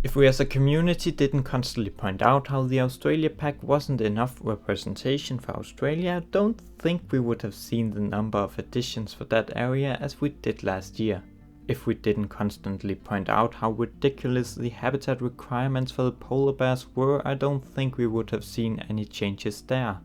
If we as a community didn't constantly point out how the Australia Pack wasn't enough representation for Australia, I don't think we would have seen the number of additions for that area as we did last year. If we didn't constantly point out how ridiculous the habitat requirements for the polar bears were, I don't think we would have seen any changes there.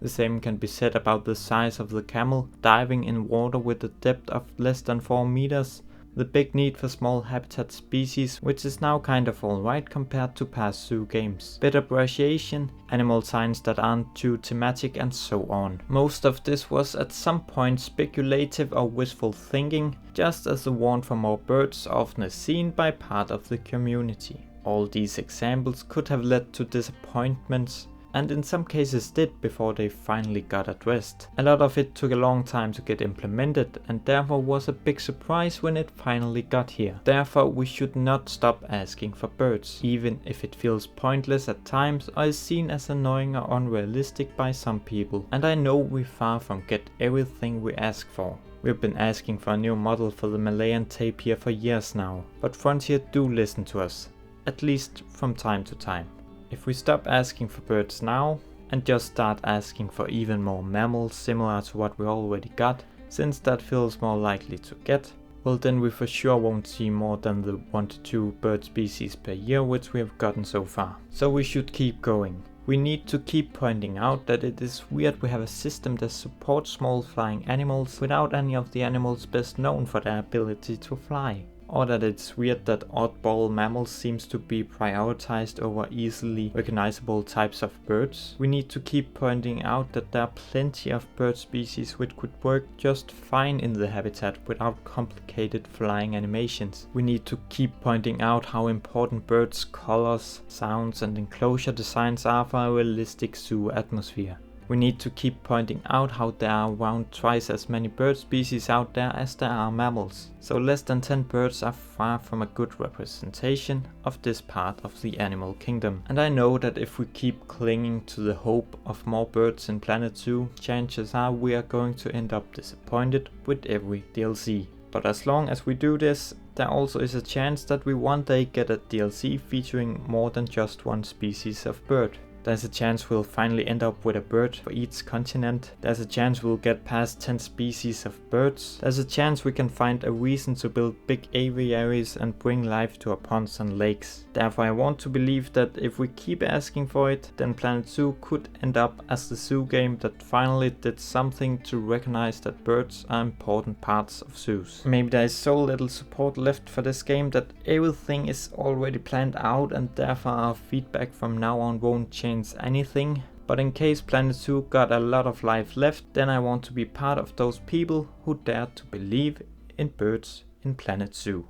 The same can be said about the size of the camel diving in water with a depth of less than 4 meters. The big need for small habitat species, which is now kind of alright compared to past zoo games. Better appreciation, animal signs that aren't too thematic, and so on. Most of this was at some point speculative or wishful thinking, just as the want for more birds often is seen by part of the community. All these examples could have led to disappointments, and in some cases did before they finally got addressed. A lot of it took a long time to get implemented and therefore was a big surprise when it finally got here. Therefore we should not stop asking for birds, even if it feels pointless at times or is seen as annoying or unrealistic by some people. And I know we far from get everything we ask for. We've been asking for a new model for the Malayan tapir for years now, but Frontier do listen to us, at least from time to time. If we stop asking for birds now and just start asking for even more mammals similar to what we already got, since that feels more likely to get, well then we for sure won't see more than the 1 to 2 bird species per year which we have gotten so far. So we should keep going. We need to keep pointing out that it is weird we have a system that supports small flying animals without any of the animals best known for their ability to fly. Or that it's weird that oddball mammals seems to be prioritized over easily recognizable types of birds. We need to keep pointing out that there are plenty of bird species which could work just fine in the habitat without complicated flying animations. We need to keep pointing out how important birds' colors, sounds and enclosure designs are for a realistic zoo atmosphere. We need to keep pointing out how there are around twice as many bird species out there as there are mammals. So less than 10 birds are far from a good representation of this part of the animal kingdom. And I know that if we keep clinging to the hope of more birds in Planet Zoo, chances are we are going to end up disappointed with every DLC. But as long as we do this, there also is a chance that we one day get a DLC featuring more than just one species of bird. There's a chance we'll finally end up with a bird for each continent. There's a chance we'll get past 10 species of birds. There's a chance we can find a reason to build big aviaries and bring life to our ponds and lakes. Therefore I want to believe that if we keep asking for it, then Planet Zoo could end up as the zoo game that finally did something to recognize that birds are important parts of zoos. Maybe there is so little support left for this game that everything is already planned out and therefore our feedback from now on won't change anything, but in case Planet Zoo got a lot of life left, then I want to be part of those people who dare to believe in birds in Planet Zoo.